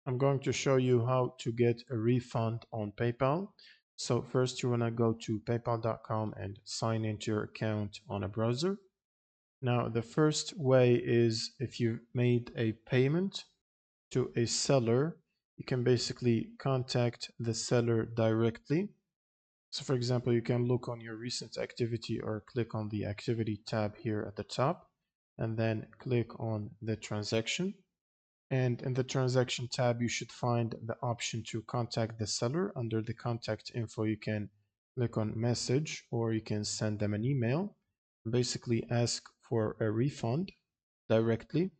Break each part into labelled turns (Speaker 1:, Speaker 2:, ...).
Speaker 1: I'm going to show you how to get a refund on PayPal. So first you want to go to paypal.com and sign into your account on a browser. Now the first way is if you made a payment to a seller, you can basically contact the seller directly. So for example, you can look on your recent activity or click on the activity tab here at the top and then click on the transaction. And in the transaction tab, you should find the option to contact the seller. Under the contact info, you can click on message or you can send them an email. Basically ask for a refund directly.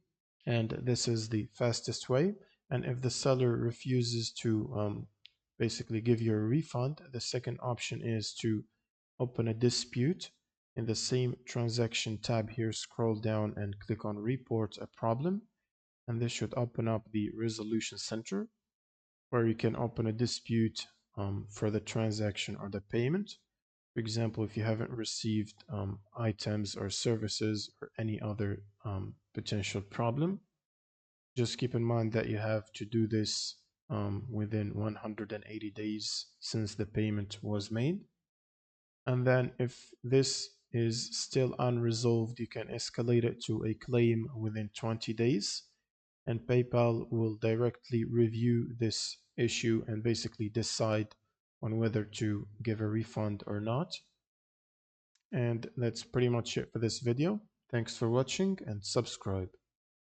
Speaker 1: And this is the fastest way. And if the seller refuses to basically give you a refund, the second option is to open a dispute. In the same transaction tab here, scroll down and click on report a problem, and this should open up the resolution center where you can open a dispute for the transaction or the payment. For example, if you haven't received items or services or any other potential problem, just keep in mind that you have to do this within 180 days since the payment was made. And then if this is still unresolved, you can escalate it to a claim within 20 days. And PayPal will directly review this issue and basically decide on whether to give a refund or not. And that's pretty much it for this video. Thanks for watching and subscribe.